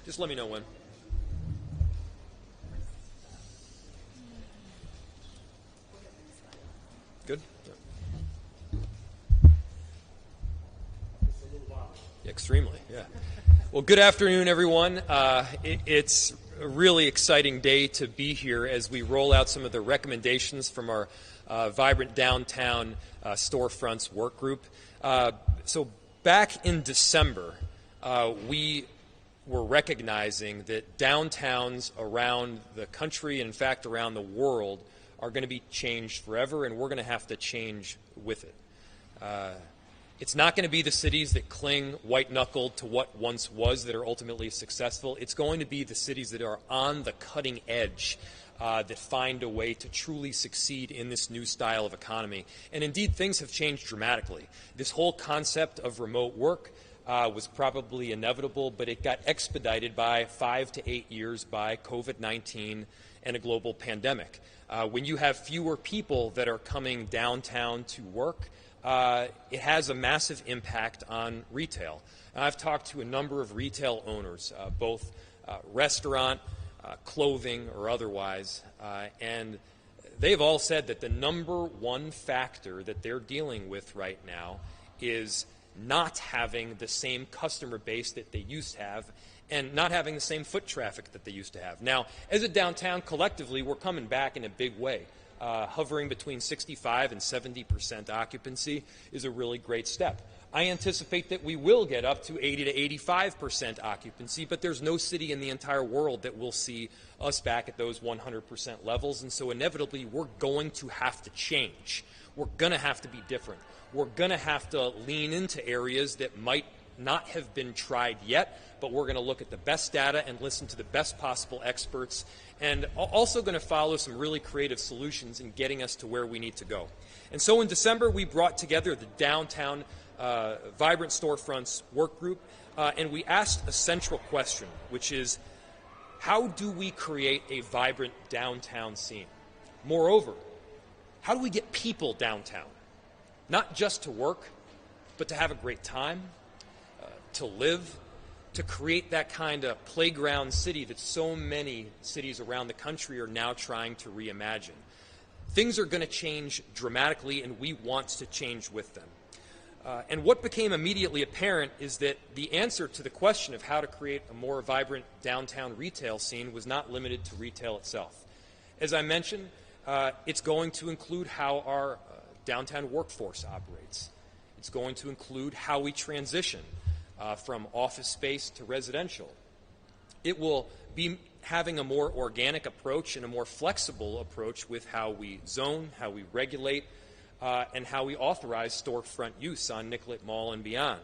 Just let me know when. Good? Yeah. Extremely, yeah. Well, good afternoon, everyone. It's a really exciting day to be here as we roll out some of the recommendations from our Vibrant Downtown Storefronts Workgroup. So back in December, we were recognizing that downtowns around the country, and in fact around the world, are going to be changed forever, and we're going to have to change with it. It's not going to be the cities that cling white-knuckled to what once was that are ultimately successful. It's going to be the cities that are on the cutting edge that find a way to truly succeed in this new style of economy. And indeed, things have changed dramatically. This whole concept of remote work was probably inevitable, but it got expedited by 5 to 8 years by COVID-19 and a global pandemic. When you have fewer people that are coming downtown to work, it has a massive impact on retail. And I've talked to a number of retail owners, both restaurant, clothing, or otherwise, and they've all said that the number one factor that they're dealing with right now is not having the same customer base that they used to have and not having the same foot traffic that they used to have. Now, as a downtown, collectively, we're coming back in a big way. Hovering between 65 and 70% occupancy is a really great step. I anticipate that we will get up to 80 to 85% occupancy, but there's no city in the entire world that will see us back at those 100% levels, and so inevitably we're going to have to change. We're going to have to be different. We're going to have to lean into areas that might not have been tried yet, but we're going to look at the best data and listen to the best possible experts, and also going to follow some really creative solutions in getting us to where we need to go. And so in December, we brought together the Downtown Vibrant Storefronts Workgroup, and we asked a central question, which is, how do we create a vibrant downtown scene? Moreover, how do we get people downtown? Not just to work, but to have a great time, to live, to create that kind of playground city that so many cities around the country are now trying to reimagine. Things are going to change dramatically, and we want to change with them. And what became immediately apparent is that the answer to the question of how to create a more vibrant downtown retail scene was not limited to retail itself. As I mentioned, it's going to include how our downtown workforce operates. It's going to include how we transition from office space to residential. It will be having a more organic approach and a more flexible approach with how we zone, how we regulate, and how we authorize storefront use on Nicollet Mall and beyond.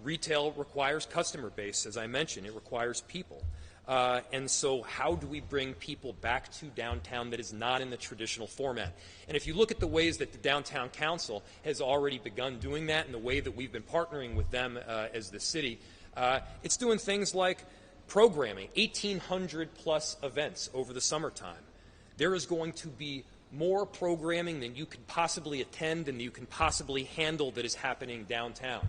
Retail requires customer base, as I mentioned. It requires people. And so how do we bring people back to downtown that is not in the traditional format? And if you look at the ways that the Downtown Council has already begun doing that and the way that we've been partnering with them as the city, it's doing things like programming 1,800 plus events over the summertime. There is going to be more programming than you could possibly attend and you can possibly handle that is happening downtown.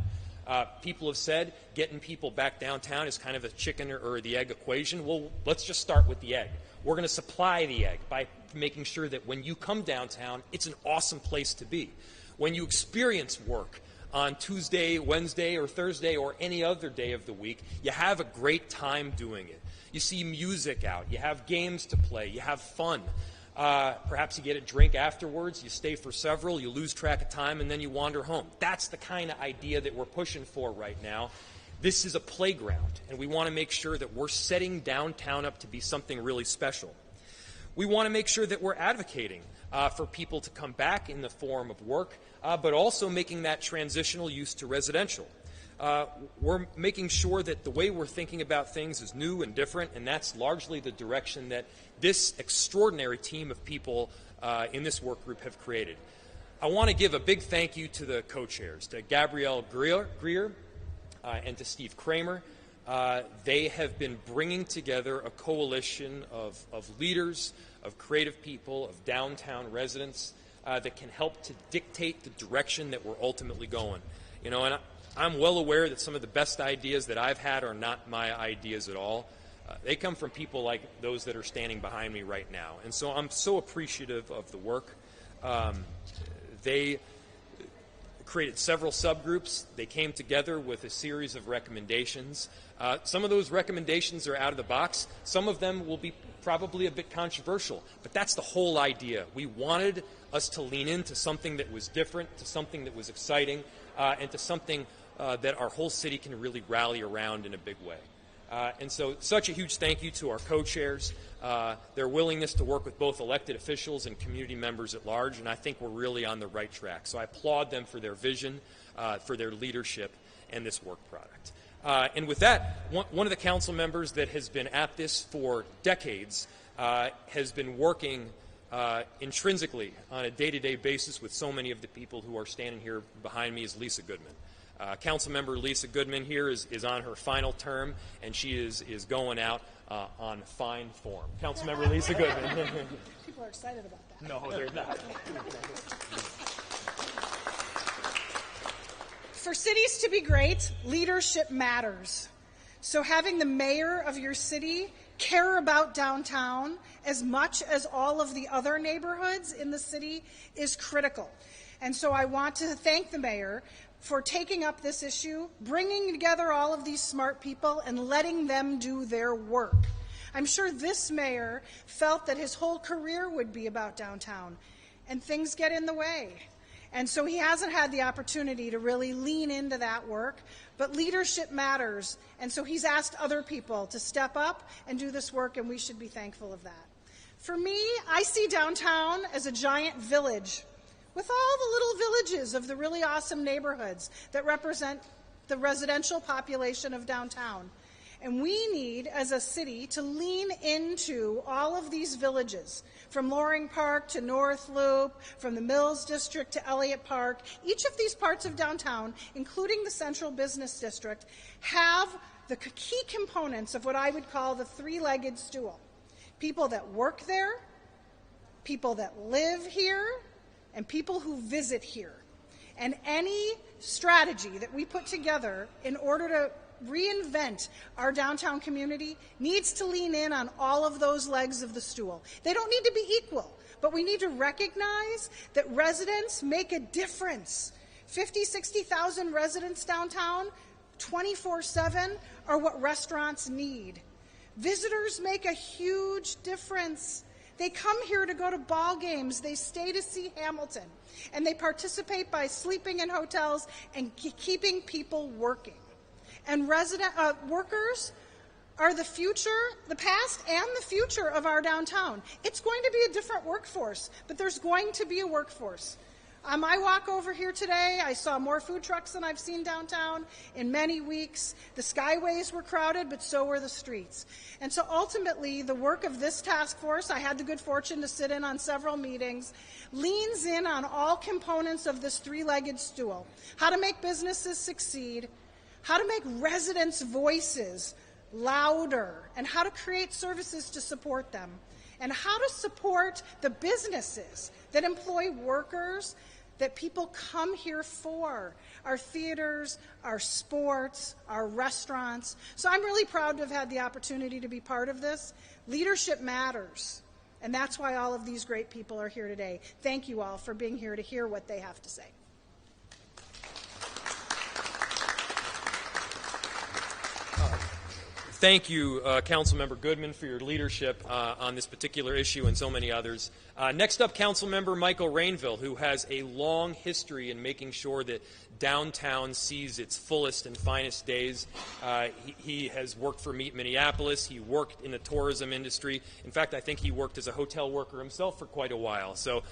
People have said getting people back downtown is kind of a chicken or the egg equation. Well, let's just start with the egg. We're going to supply the egg by making sure that when you come downtown, it's an awesome place to be. When you experience work on Tuesday, Wednesday, or Thursday, or any other day of the week, you have a great time doing it. You see music out. You have games to play. You have fun. Perhaps you get a drink afterwards, you stay for several, you lose track of time, and then you wander home. That's the kind of idea that we're pushing for right now. This is a playground, and we want to make sure that we're setting downtown up to be something really special. We want to make sure that we're advocating for people to come back in the form of work, but also making that transitional use to residential. We're making sure that the way we're thinking about things is new and different, and that's largely the direction that this extraordinary team of people in this work group have created. I want to give a big thank you to the co-chairs, to Gabrielle Grier and to Steve Cramer. They have been bringing together a coalition of leaders, of creative people, of downtown residents that can help to dictate the direction that we're ultimately going. You know, and I'm well aware that some of the best ideas that I've had are not my ideas at all. They come from people like those that are standing behind me right now. And so I'm so appreciative of the work. They created several subgroups. They came together with a series of recommendations. Some of those recommendations are out of the box. Some of them will be probably a bit controversial, but that's the whole idea. We wanted us to lean into something that was different, to something that was exciting, and to something that our whole city can really rally around in a big way. And so such a huge thank you to our co-chairs, their willingness to work with both elected officials and community members at large, and I think we're really on the right track. So I applaud them for their vision, for their leadership, and this work product. And with that, one of the council members that has been at this for decades has been working intrinsically on a day-to-day basis with so many of the people who are standing here behind me is Lisa Goodman. Councilmember Lisa Goodman here is on her final term, and she is going out on fine form. Councilmember Lisa Goodman. People are excited about that. No, they're not. For cities to be great, leadership matters. So having the mayor of your city care about downtown as much as all of the other neighborhoods in the city is critical. And so I want to thank the mayor for taking up this issue, bringing together all of these smart people and letting them do their work. I'm sure this mayor felt that his whole career would be about downtown, and things get in the way. And so he hasn't had the opportunity to really lean into that work, but leadership matters, and so he's asked other people to step up and do this work, and we should be thankful of that. For me, I see downtown as a giant village with all the little villages of the really awesome neighborhoods that represent the residential population of downtown. And we need, as a city, to lean into all of these villages, from Loring Park to North Loop, from the Mills District to Elliott Park. Each of these parts of downtown, including the Central Business District, have the key components of what I would call the three-legged stool. People that work there, people that live here, and people who visit here. And any strategy that we put together in order to reinvent our downtown community needs to lean in on all of those legs of the stool. They don't need to be equal, but we need to recognize that residents make a difference. 50, 60,000 residents downtown, 24/7 are what restaurants need. Visitors make a huge difference. They come here to go to ball games, they stay to see Hamilton, and they participate by sleeping in hotels and keeping people working. And workers are the future, the past and the future of our downtown. It's going to be a different workforce, but there's going to be a workforce. On my walk over here today, I saw more food trucks than I've seen downtown in many weeks. The skyways were crowded, but so were the streets. And so ultimately, the work of this task force, I had the good fortune to sit in on several meetings, leans in on all components of this three-legged stool. How to make businesses succeed, how to make residents' voices louder, and how to create services to support them, and how to support the businesses that employ workers that people come here for, our theaters, our sports, our restaurants. So I'm really proud to have had the opportunity to be part of this. Leadership matters, and that's why all of these great people are here today. Thank you all for being here to hear what they have to say. Thank you, Councilmember Goodman, for your leadership on this particular issue and so many others. Next up, Councilmember Michael Rainville, who has a long history in making sure that downtown sees its fullest and finest days. He has worked for Minneapolis. He worked in the tourism industry. In fact, I think he worked as a hotel worker himself for quite a while. So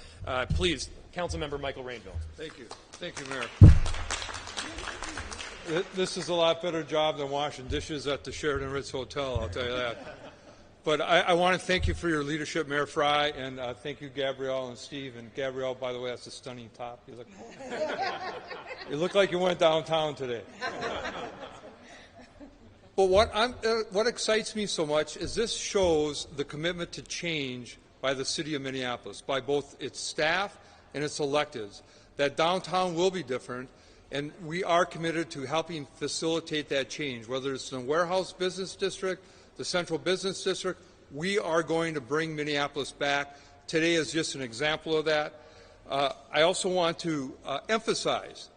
please, Councilmember Michael Rainville. Thank you. Thank you, Mayor. This is a lot better job than washing dishes at the Sheraton Ritz Hotel, I'll tell you that. But I want to thank you for your leadership, Mayor Frey, and thank you, Gabrielle and Steve. And Gabrielle, by the way, that's a stunning top. You look like you went downtown today. But what excites me so much is this shows the commitment to change by the city of Minneapolis, by both its staff and its electeds, that downtown will be different, And we are committed to helping facilitate that change, whether it's in the warehouse business district, the central business district. We are going to bring Minneapolis back. Today is just an example of that. I also want to emphasize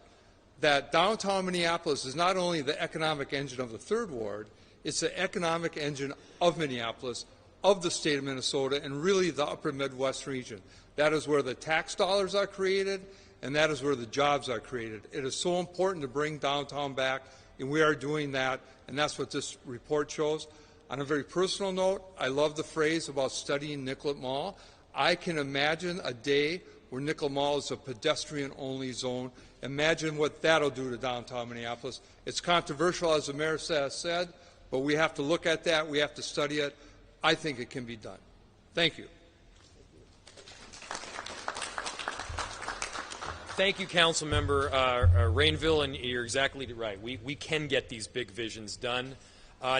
that downtown Minneapolis is not only the economic engine of the Third Ward, it's the economic engine of Minneapolis, of the state of Minnesota, and really the upper Midwest region. That is where the tax dollars are created, and that is where the jobs are created. It is so important to bring downtown back, and we are doing that, and that's what this report shows. On a very personal note, I love the phrase about studying Nicollet Mall. I can imagine a day where Nicollet Mall is a pedestrian-only zone. Imagine what that'll do to downtown Minneapolis. It's controversial, as the mayor has said, but we have to look at that. We have to study it. I think it can be done. Thank you. Thank you, Council Member Rainville, and you're exactly right. We can get these big visions done.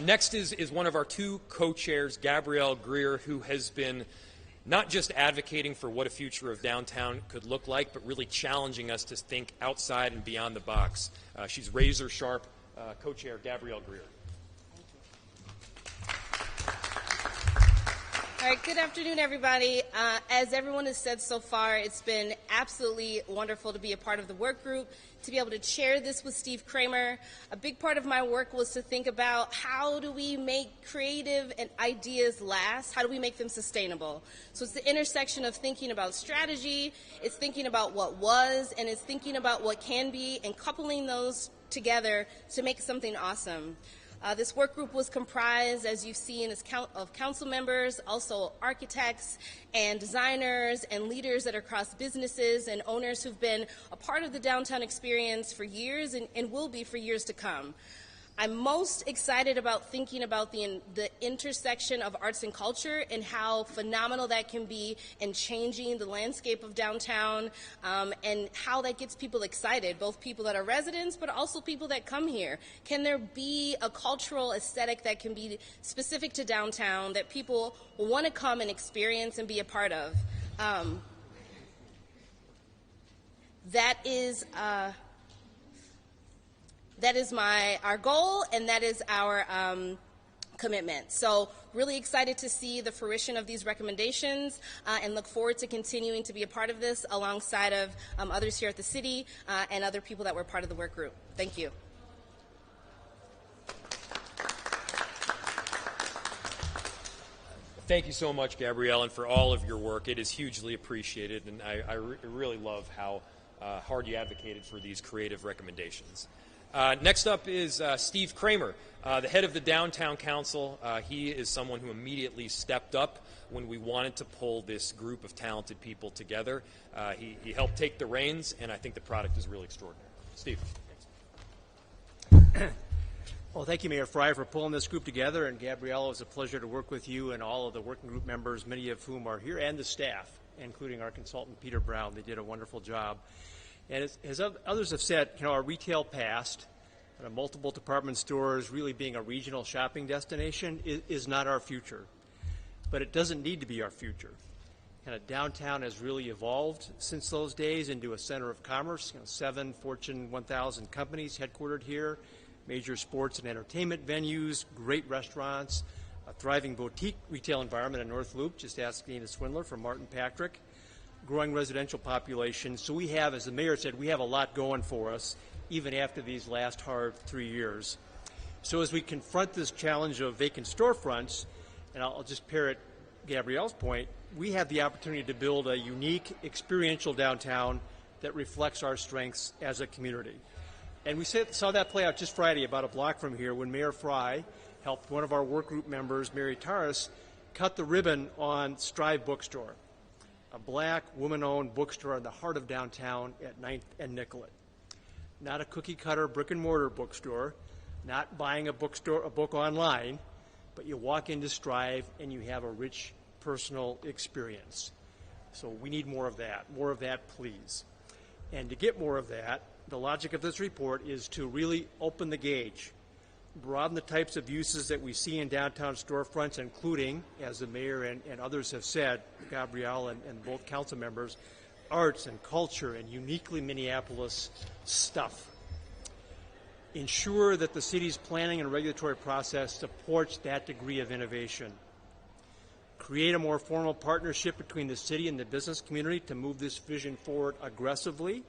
Next is one of our two co-chairs, Gabrielle Grier, who has been not just advocating for what a future of downtown could look like, but really challenging us to think outside and beyond the box. She's razor sharp. Co-chair Gabrielle Grier. All right, good afternoon, everybody. As everyone has said so far, it's been absolutely wonderful to be a part of the work group, to be able to chair this with Steve Cramer. A big part of my work was to think about how do we make creative and ideas last? How do we make them sustainable? So it's the intersection of thinking about strategy, it's thinking about what was, and it's thinking about what can be, and coupling those together to make something awesome. This work group was comprised, as you've seen, of council members, also architects and designers and leaders that are across businesses and owners who've been a part of the downtown experience for years and will be for years to come. I'm most excited about thinking about the intersection of arts and culture and how phenomenal that can be in changing the landscape of downtown, and how that gets people excited, both people that are residents but also people that come here. Can there be a cultural aesthetic that can be specific to downtown that people will want to come and experience and be a part of? That is our goal, and that is our commitment. So really excited to see the fruition of these recommendations, and look forward to continuing to be a part of this alongside of others here at the city and other people that were part of the work group. Thank you. Thank you so much, Gabrielle, and for all of your work. It is hugely appreciated, and I really love how hard you advocated for these creative recommendations. Next up is Steve Cramer, the head of the Downtown Council. He is someone who immediately stepped up when we wanted to pull this group of talented people together. He helped take the reins, and I think the product is really extraordinary. Steve. Well, thank you, Mayor Frey, for pulling this group together, and Gabrielle, it was a pleasure to work with you and all of the working group members, many of whom are here, and the staff, including our consultant, Peter Brown. They did a wonderful job. And as others have said, our retail past, multiple department stores really being a regional shopping destination is not our future. But it doesn't need to be our future. Downtown has really evolved since those days into a center of commerce. 7 Fortune 1000 companies headquartered here, major sports and entertainment venues, great restaurants, a thriving boutique retail environment in North Loop, just ask Dana Swindler from Martin Patrick, growing residential population. So we have, as the mayor said, we have a lot going for us, even after these last hard 3 years. So as we confront this challenge of vacant storefronts, and I'll just parrot Gabrielle's point, we have the opportunity to build a unique experiential downtown that reflects our strengths as a community. And we saw that play out just Friday, about a block from here, when Mayor Frey helped one of our work group members, Mary Taras, cut the ribbon on Strive Bookstore, a black, woman-owned bookstore in the heart of downtown at 9th and Nicollet. Not a cookie-cutter brick-and-mortar bookstore, not buying a book online, but you walk into Strive and you have a rich personal experience. So we need more of that, please. And to get more of that, the logic of this report is to really open the gauge, broaden the types of uses that we see in downtown storefronts, including, as the mayor and others have said, Gabrielle and both council members, arts and culture and uniquely Minneapolis stuff. ensure that the city's planning and regulatory process supports that degree of innovation, create a more formal partnership between the city and the business community to move this vision forward aggressively,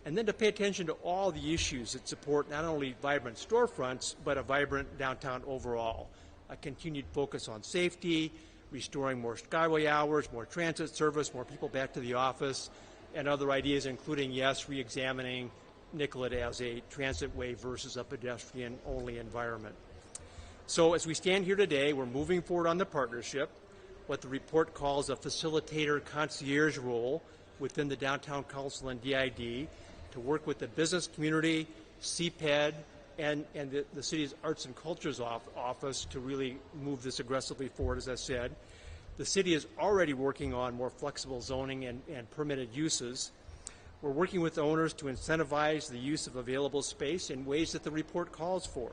and then to pay attention to all the issues that support not only vibrant storefronts, but a vibrant downtown overall. A continued focus on safety, restoring more skyway hours, more transit service, more people back to the office, and other ideas including, yes, re-examining Nicollet as a transitway versus a pedestrian-only environment. So as we stand here today, we're moving forward on the partnership, what the report calls a facilitator concierge role within the Downtown Council and DID to work with the business community, CPED, and the city's Arts and Cultures office to really move this aggressively forward, as I said. The city is already working on more flexible zoning and permitted uses. We're working with owners to incentivize the use of available space in ways that the report calls for.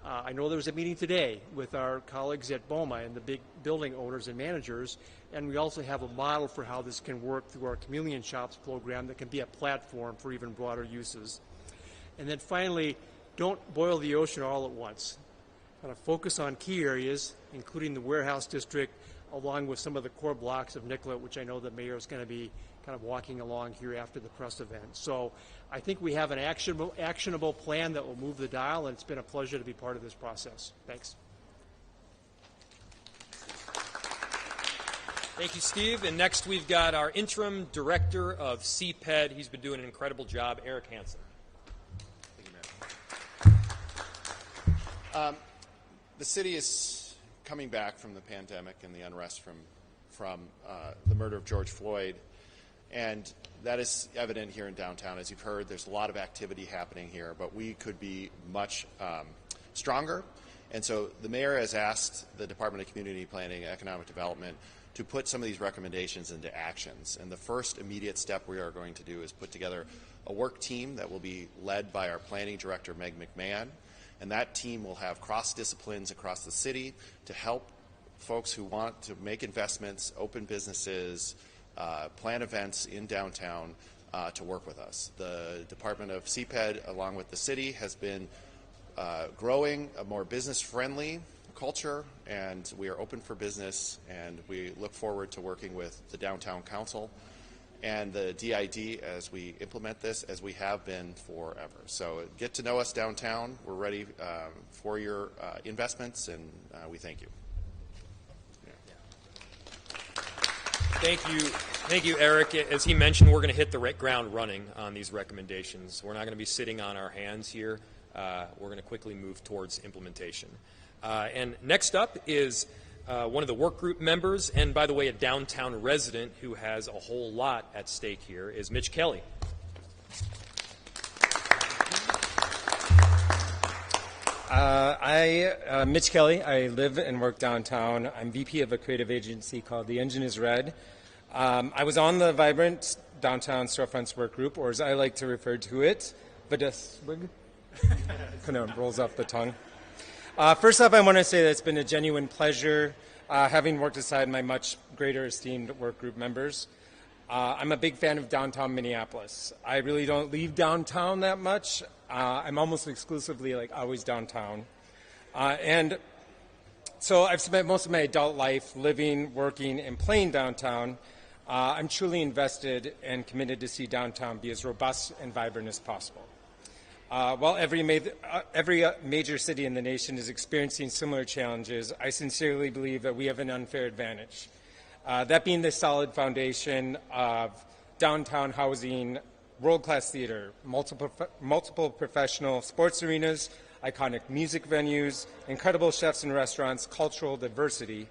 I know there was a meeting today with our colleagues at BOMA and the big building owners and managers, and we also have a model for how this can work through our Chameleon Shops program that can be a platform for even broader uses. And then finally, don't boil the ocean all at once. Kind of focus on key areas, including the warehouse district, along with some of the core blocks of Nicollet, which I know the mayor is going to be kind of walking along here after the press event. So I think we have an actionable plan that will move the dial, and it's been a pleasure to be part of this process. Thanks. Thank you, Steve. And next we've got our interim director of CPED. He's been doing an incredible job, Eric Hansen. Thank you, Mayor. The city is coming back from the pandemic and the unrest from the murder of George Floyd. And that is evident here in downtown. As you've heard, there's a lot of activity happening here, but we could be much stronger. And so the mayor has asked the Department of Community Planning and Economic Development to put some of these recommendations into actions. And the first immediate step we are going to do is put together a work team that will be led by our planning director, Meg McMahon. And that team will have cross-disciplines across the city to help folks who want to make investments, open businesses, plan events in downtown to work with us. The Department of CPED, along with the city, has been growing a more business-friendly culture, and we are open for business, and we look forward to working with the Downtown Council and the DID as we implement this, as we have been forever. So get to know us downtown. We're ready for your investments, and we thank you. Thank you, Eric. As he mentioned, we're going to hit the ground running on these recommendations. We're not going to be sitting on our hands here. We're going to quickly move towards implementation. And next up is one of the work group members, and by the way, a downtown resident who has a whole lot at stake here, is Mitch Kelly. Mitch Kelly. I live and work downtown. I'm VP of a creative agency called The Engine is Red. I was on the Vibrant Downtown Storefronts Workgroup, or as I like to refer to it, VDSWG. Kind of rolls off the tongue. First off, I want to say that it's been a genuine pleasure having worked aside my much greater esteemed workgroup members. I'm a big fan of downtown Minneapolis. I really don't leave downtown that much. I'm almost exclusively always downtown. And so I've spent most of my adult life living, working, and playing downtown. I'm truly invested and committed to see downtown be as robust and vibrant as possible. While every major city in the nation is experiencing similar challenges, I sincerely believe that we have an unfair advantage. That being the solid foundation of downtown housing, world-class theater, multiple professional sports arenas, iconic music venues, incredible chefs and restaurants, cultural diversity,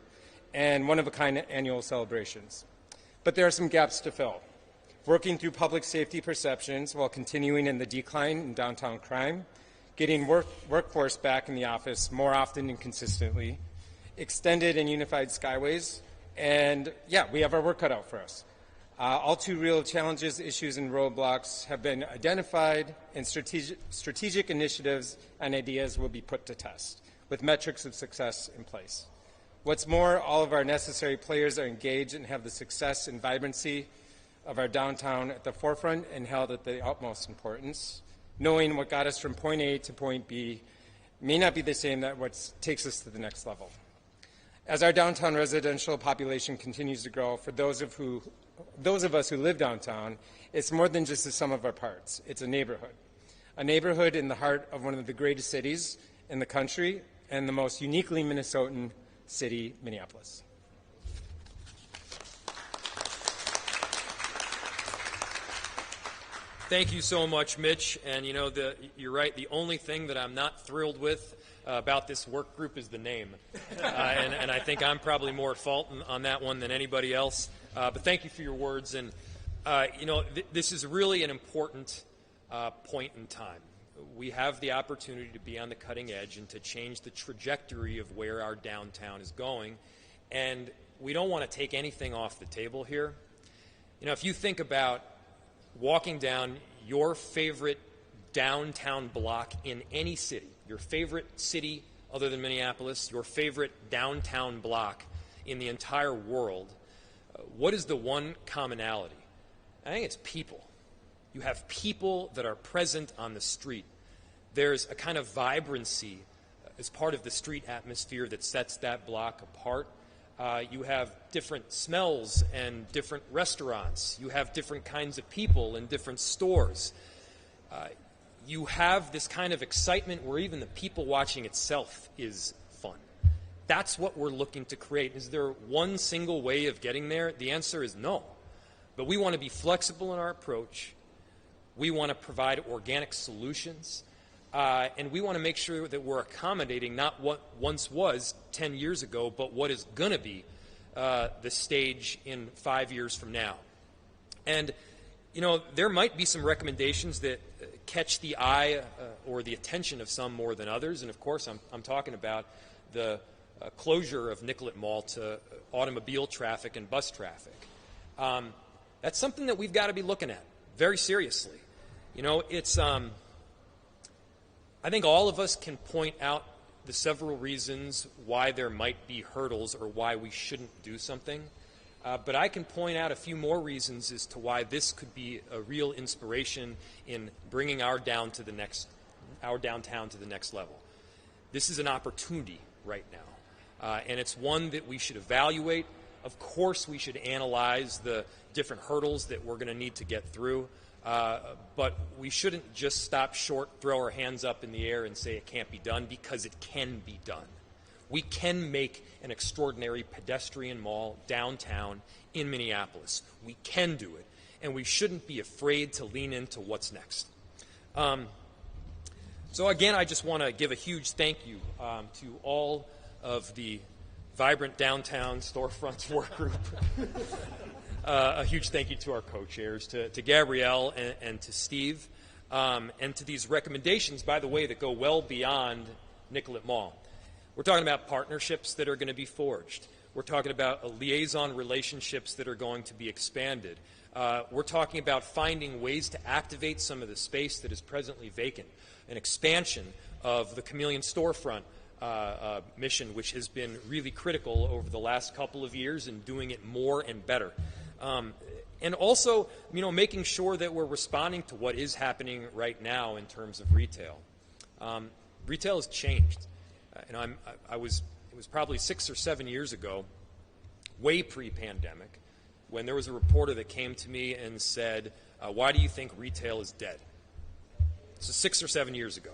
and one-of-a-kind annual celebrations. But there are some gaps to fill. Working through public safety perceptions while continuing in the decline in downtown crime, getting workforce back in the office more often and consistently, extended and unified skyways, and we have our work cut out for us. All too real challenges, issues, and roadblocks have been identified, and strategic initiatives and ideas will be put to test, with metrics of success in place. What's more, all of our necessary players are engaged and have the success and vibrancy of our downtown at the forefront and held at the utmost importance. knowing what got us from point A to point B may not be the same that what takes us to the next level. As our downtown residential population continues to grow, for those of us who live downtown, it's more than just the sum of our parts. It's a neighborhood in the heart of one of the greatest cities in the country and the most uniquely Minnesotan city, Minneapolis. Thank you so much, Mitch. And you know, you're right. The only thing that I'm not thrilled with about this work group is the name. And I think I'm probably more at fault on that one than anybody else. But thank you for your words. And, you know, this is really an important point in time. We have the opportunity to be on the cutting edge and to change the trajectory of where our downtown is going. And we don't want to take anything off the table here. You know, if you think about walking down your favorite downtown block in any city, your favorite city other than Minneapolis, your favorite downtown block in the entire world, what is the one commonality? I think it's people. You have people that are present on the street. There's a kind of vibrancy as part of the street atmosphere that sets that block apart. You have different smells and different restaurants. You have different kinds of people and different stores. You have this kind of excitement where even the people watching itself is fun. That's what we're looking to create. Is there one single way of getting there? The answer is no. But we want to be flexible in our approach. We want to provide organic solutions. And we want to make sure that we're accommodating not what once was 10 years ago, but what is going to be the stage in 5 years from now. And, you know, there might be some recommendations that catch the eye or the attention of some more than others. And, of course, I'm talking about the closure of Nicollet Mall to automobile traffic and bus traffic. That's something that we've got to be looking at very seriously. You know, it's I think all of us can point out the several reasons why there might be hurdles or why we shouldn't do something. But I can point out a few more reasons as to why this could be a real inspiration in bringing our downtown to the next level. This is an opportunity right now, and it's one that we should evaluate. Of course, we should analyze the different hurdles that we're going to need to get through. But we shouldn't just stop short, throw our hands up in the air and say it can't be done, because it can be done. We can make an extraordinary pedestrian mall downtown in Minneapolis. We can do it, and we shouldn't be afraid to lean into what's next. So again, I just want to give a huge thank you to all of the Vibrant Downtown Storefronts Workgroup. A huge thank you to our co-chairs, to Gabrielle and to Steve, and to these recommendations, by the way, that go well beyond Nicollet Mall. We're talking about partnerships that are going to be forged. We're talking about liaison relationships that are going to be expanded. We're talking about finding ways to activate some of the space that is presently vacant, an expansion of the Chameleon Storefront mission, which has been really critical over the last couple of years, and doing it more and better. And also, you know, making sure that we're responding to what is happening right now in terms of retail. Retail has changed. It was probably 6 or 7 years ago, way pre-pandemic, when there was a reporter that came to me and said, why do you think retail is dead? So 6 or 7 years ago.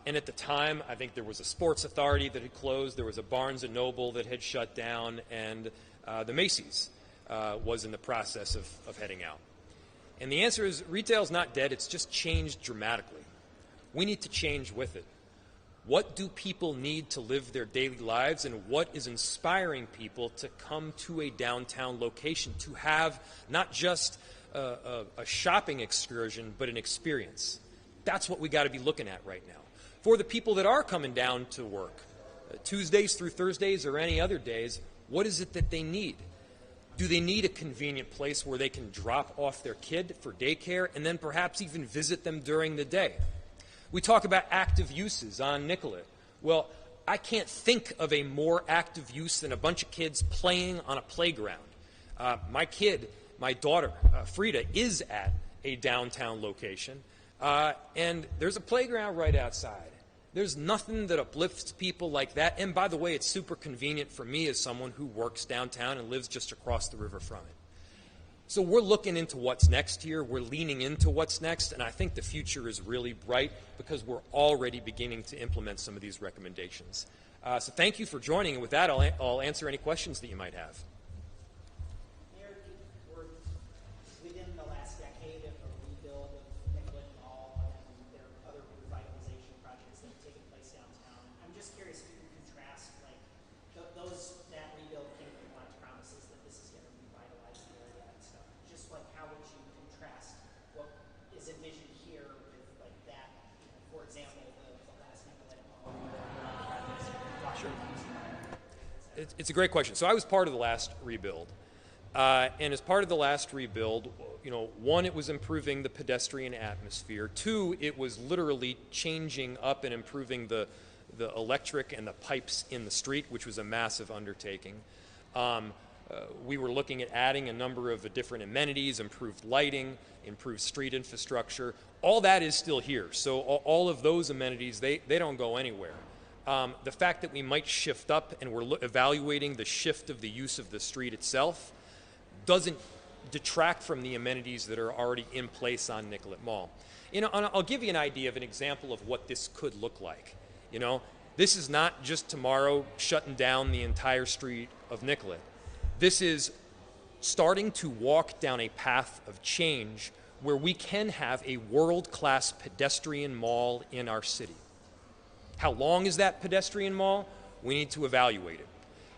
And at the time, I think there was a Sports Authority that had closed, there was a Barnes & Noble that had shut down, and the Macy's was in the process of heading out. And the answer is, retail is not dead, it's just changed dramatically. We need to change with it. What do people need to live their daily lives, and what is inspiring people to come to a downtown location, to have not just a shopping excursion, but an experience? That's what we got to be looking at right now. For the people that are coming down to work, Tuesdays through Thursdays or any other days, what is it that they need? Do they need a convenient place where they can drop off their kid for daycare and then perhaps even visit them during the day? We talk about active uses on Nicollet. Well, I can't think of a more active use than a bunch of kids playing on a playground. My daughter, Frida, is at a downtown location. And there's a playground right outside. There's nothing that uplifts people like that. And by the way, it's super convenient for me as someone who works downtown and lives just across the river from it. So we're looking into what's next here. We're leaning into what's next. And I think the future is really bright because we're already beginning to implement some of these recommendations. So thank you for joining. And with that, I'll answer any questions that you might have. Mayor, we're within the last decade of a rebuild of Nicollet Mall, and there are other revitalization projects that have taken place downtown. I'm just curious if you can contrast, like, that rebuild came with a lot of promises that this is going to revitalize the area and stuff. Just like, how would you contrast what is envisioned here with, like, that, for example, the last Nicollet Mall projects? Sure. It's a great question. So I was part of the last rebuild. And as part of the last rebuild, one, it was improving the pedestrian atmosphere. Two, it was literally changing up and improving the electric and the pipes in the street, which was a massive undertaking. We were looking at adding a number of different amenities, improved lighting, improved street infrastructure. All that is still here. So all of those amenities, they don't go anywhere. The fact that we might shift up and we're evaluating the shift of the use of the street itself doesn't detract from the amenities that are already in place on Nicollet Mall. And I'll give you an idea of an example of what this could look like. This is not just tomorrow shutting down the entire street of Nicollet. This is starting to walk down a path of change where we can have a world-class pedestrian mall in our city. How long is that pedestrian mall? We need to evaluate it.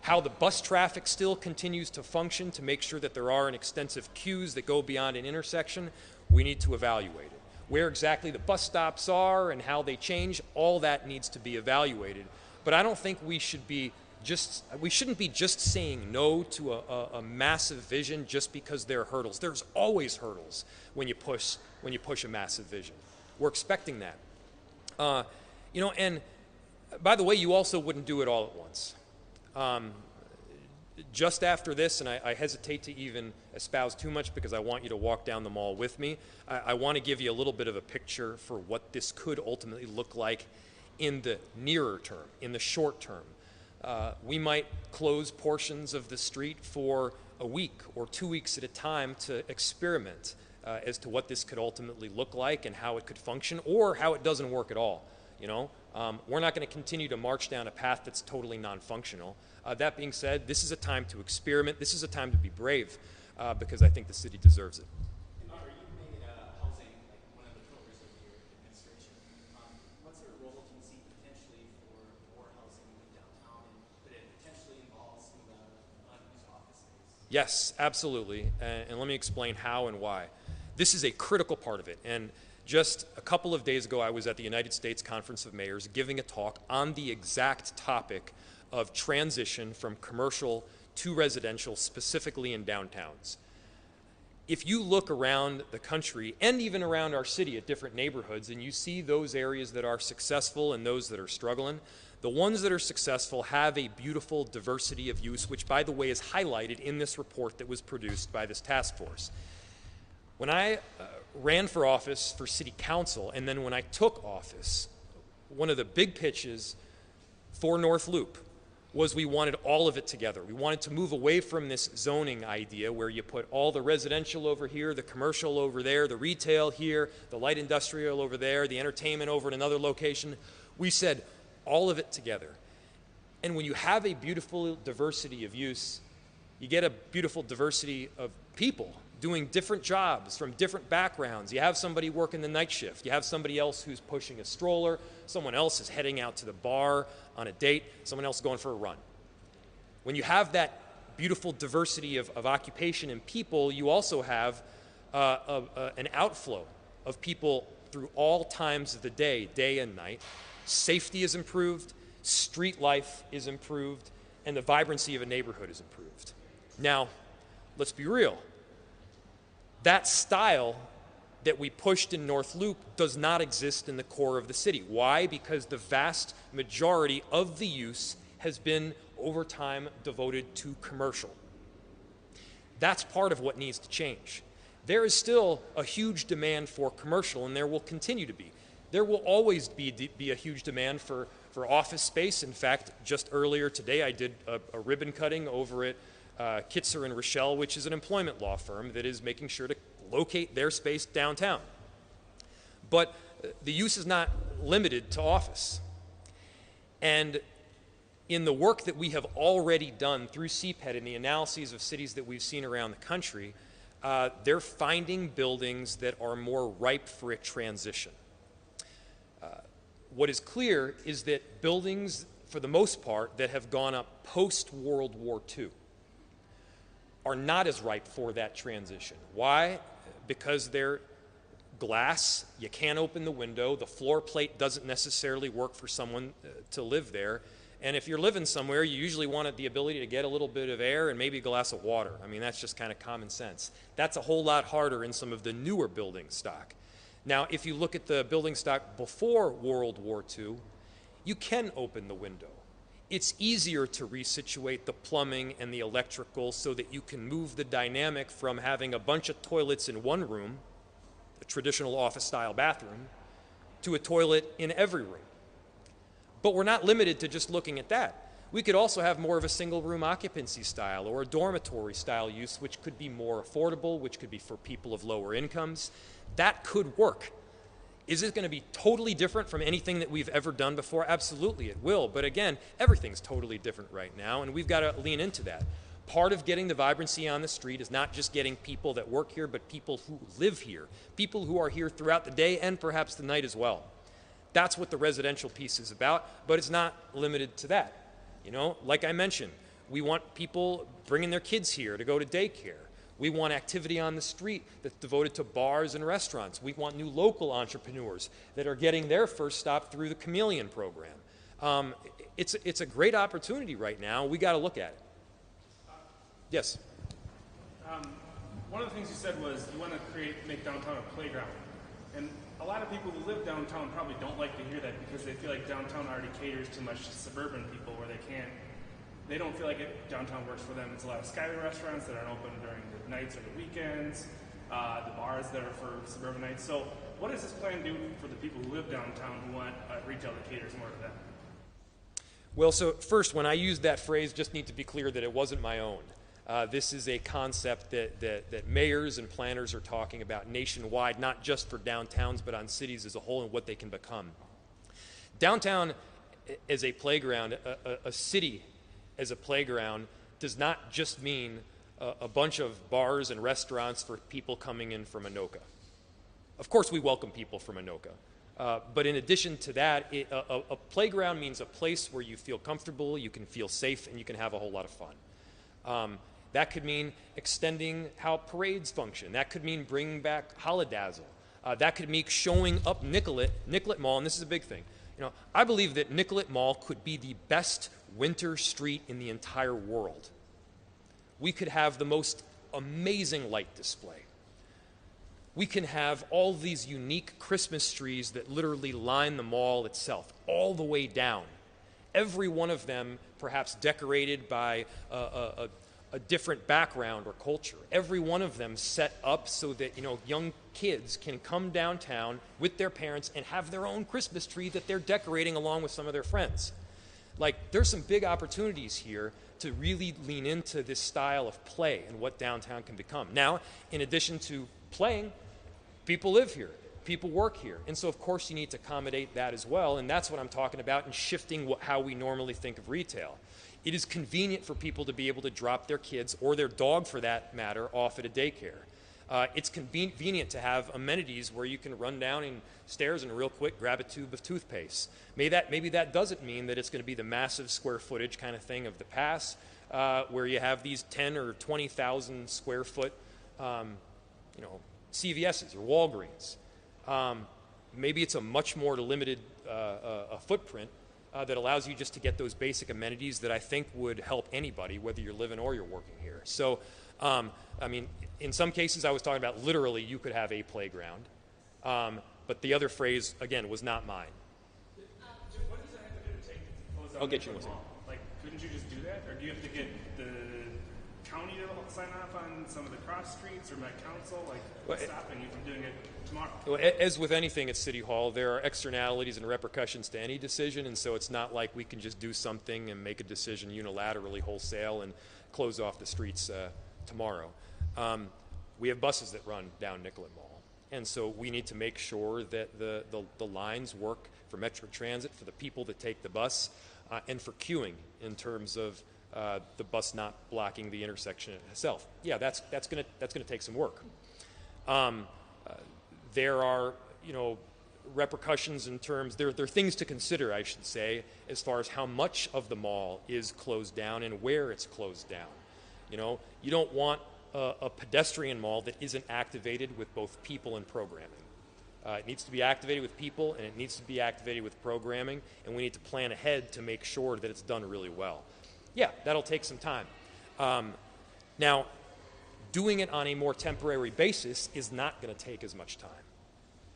How the bus traffic still continues to function to make sure that there aren't extensive queues that go beyond an intersection, we need to evaluate it. Where exactly the bus stops are and how they change, all that needs to be evaluated. But I don't think we shouldn't be just saying no to a massive vision just because there are hurdles. There's always hurdles when you push a massive vision. We're expecting that. And by the way, you also wouldn't do it all at once. Just after this, and I hesitate to even espouse too much because I want you to walk down the mall with me, I want to give you a little bit of a picture for what this could ultimately look like in the nearer term, in the short term. We might close portions of the street for a week or 2 weeks at a time to experiment as to what this could ultimately look like and how it could function or how it doesn't work at all. We're not going to continue to march down a path that's totally non-functional. That being said, this is a time to experiment. This is a time to be brave because I think the city deserves it. Are you making housing like one of the pillars of your administration? What sort of role do you see potentially for more housing in downtown, but it potentially involves some of the unused office space? Yes, absolutely. And let me explain how and why. This is a critical part of it. And just a couple of days ago, I was at the United States Conference of Mayors giving a talk on the exact topic of transition from commercial to residential, specifically in downtowns. If you look around the country and even around our city at different neighborhoods and you see those areas that are successful and those that are struggling, the ones that are successful have a beautiful diversity of use, which, by the way, is highlighted in this report that was produced by this task force. When I ran for office for city council, and then when I took office, one of the big pitches for North Loop was we wanted all of it together. We wanted to move away from this zoning idea where you put all the residential over here, the commercial over there, the retail here, the light industrial over there, the entertainment over in another location. We said all of it together. And when you have a beautiful diversity of use, you get a beautiful diversity of people doing different jobs from different backgrounds. You have somebody working the night shift. You have somebody else who's pushing a stroller. Someone else is heading out to the bar on a date. Someone else going for a run. When you have that beautiful diversity of occupation and people, you also have an outflow of people through all times of the day and night. Safety is improved, street life is improved, and the vibrancy of a neighborhood is improved. Now, let's be real. That style that we pushed in North Loop does not exist in the core of the city. Why? Because the vast majority of the use has been, over time, devoted to commercial. That's part of what needs to change. there is still a huge demand for commercial, and there will continue to be. There will always be a huge demand for office space. In fact, just earlier today, I did a ribbon cutting over at Kitzer and Rochelle, which is an employment law firm that is making sure to locate their space downtown. But the use is not limited to office. And in the work that we have already done through CPED and the analyses of cities that we've seen around the country, they're finding buildings that are more ripe for a transition. What is clear is that buildings, for the most part, that have gone up post-World War II are not as ripe for that transition. Why? Because they're glass, you can't open the window, the floor plate doesn't necessarily work for someone to live there, and if you're living somewhere, you usually want the ability to get a little bit of air and maybe a glass of water. I mean, that's just kind of common sense. That's a whole lot harder in some of the newer building stock. Now, if you look at the building stock before World War II, you can open the window. It's easier to resituate the plumbing and the electrical so that you can move the dynamic from having a bunch of toilets in one room, a traditional office-style bathroom, to a toilet in every room. But we're not limited to just looking at that. We could also have more of a single-room occupancy style or a dormitory-style use, which could be more affordable, which could be for people of lower incomes. That could work. Is it going to be totally different from anything that we've ever done before? Absolutely, it will. But again, everything's totally different right now, and we've got to lean into that. Part of getting the vibrancy on the street is not just getting people that work here, but people who live here, people who are here throughout the day and perhaps the night as well. That's what the residential piece is about, but it's not limited to that. You know, like I mentioned, we want people bringing their kids here to go to daycare. We want activity on the street that's devoted to bars and restaurants. We want new local entrepreneurs that are getting their first stop through the Chameleon program. It's a great opportunity right now. We got to look at it. Yes? One of the things you said was you want to make downtown a playground. And a lot of people who live downtown probably don't like to hear that because they feel like downtown already caters too much to suburban people where they don't feel like downtown works for them. It's a lot of skyway restaurants that aren't open during the nights or the weekends, the bars that are for suburbanites. So what does this plan do for the people who live downtown who want retail that caters more to them? Well, so first, when I used that phrase, just need to be clear that it wasn't my own. This is a concept that mayors and planners are talking about nationwide, not just for downtowns, but on cities as a whole and what they can become. Downtown as a playground, a city as a playground, does not just mean a bunch of bars and restaurants for people coming in from Anoka. Of course, we welcome people from Anoka. But in addition to that, a playground means a place where you feel comfortable, you can feel safe, and you can have a whole lot of fun. That could mean extending how parades function. That could mean bringing back Holidazzle. That could mean showing up Nicollet Mall, and this is a big thing. You know, I believe that Nicollet Mall could be the best winter street in the entire world. We could have the most amazing light display. We can have all these unique Christmas trees that literally line the mall itself, all the way down. Every one of them perhaps decorated by a different background or culture. Every one of them set up so that, you know, young kids can come downtown with their parents and have their own Christmas tree that they're decorating along with some of their friends. Like, there's some big opportunities here to really lean into this style of play and what downtown can become. Now, in addition to playing, people live here, people work here, and so of course you need to accommodate that as well, and that's what I'm talking about in shifting how we normally think of retail. It is convenient for people to be able to drop their kids, or their dog for that matter, off at a daycare. It's convenient to have amenities where you can run down stairs and real quick grab a tube of toothpaste. Maybe that doesn't mean that it's going to be the massive square footage kind of thing of the past, where you have these 10 or 20,000 square foot, CVS's or Walgreens. Maybe it's a much more limited a footprint that allows you just to get those basic amenities that I think would help anybody, whether you're living or you're working here. So, I mean, in some cases I was talking about literally you could have a playground, but the other phrase, again, was not mine. What does it have to take to close out I'll get you one mall? Like, couldn't you just do that? Or do you have to get the county to sign off on some of the cross streets, or Met Council? Like, what's stopping you from doing it tomorrow? Well, as with anything at City Hall, there are externalities and repercussions to any decision, and so it's not like we can just do something and make a decision unilaterally, wholesale, and close off the streets tomorrow. We have buses that run down Nicollet Mall, and so we need to make sure that the lines work for Metro Transit, for the people that take the bus, and for queuing in terms of the bus not blocking the intersection itself. Yeah, that's going to take some work. There are, repercussions in terms. There are things to consider, I should say, as far as how much of the mall is closed down and where it's closed down. You don't want a pedestrian mall that isn't activated with both people and programming. It needs to be activated with people, and it needs to be activated with programming, and we need to plan ahead to make sure that it's done really well. Yeah, that'll take some time. Now, doing it on a more temporary basis is not going to take as much time.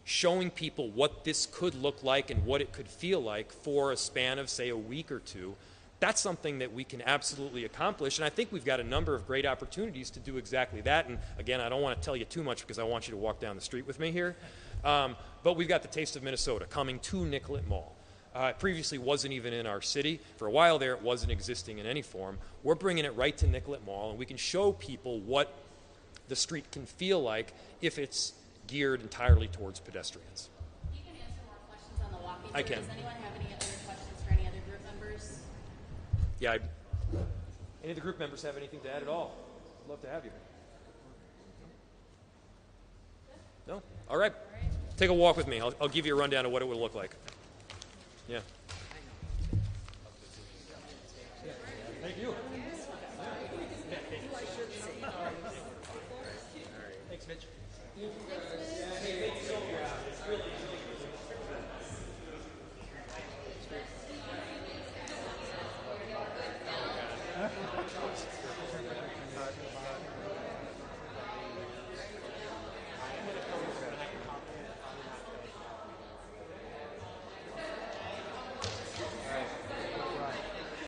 Showing people what this could look like and what it could feel like for a span of, say, a week or two, that's something that we can absolutely accomplish, and I think we've got a number of great opportunities to do exactly that. And again, I don't want to tell you too much because I want you to walk down the street with me here, but we've got the Taste of Minnesota coming to Nicollet Mall. It previously wasn't even in our city. For a while there, it wasn't existing in any form. We're bringing it right to Nicollet Mall, and we can show people what the street can feel like if it's geared entirely towards pedestrians. You can answer more questions on the walking tour. I can. Does anyone have any other questions for any other group members? Yeah. Any of the group members have anything to add at all? I'd love to have you. No? All right. Take a walk with me. I'll give you a rundown of what it would look like. Yeah. Thank you. Thanks, Mitch.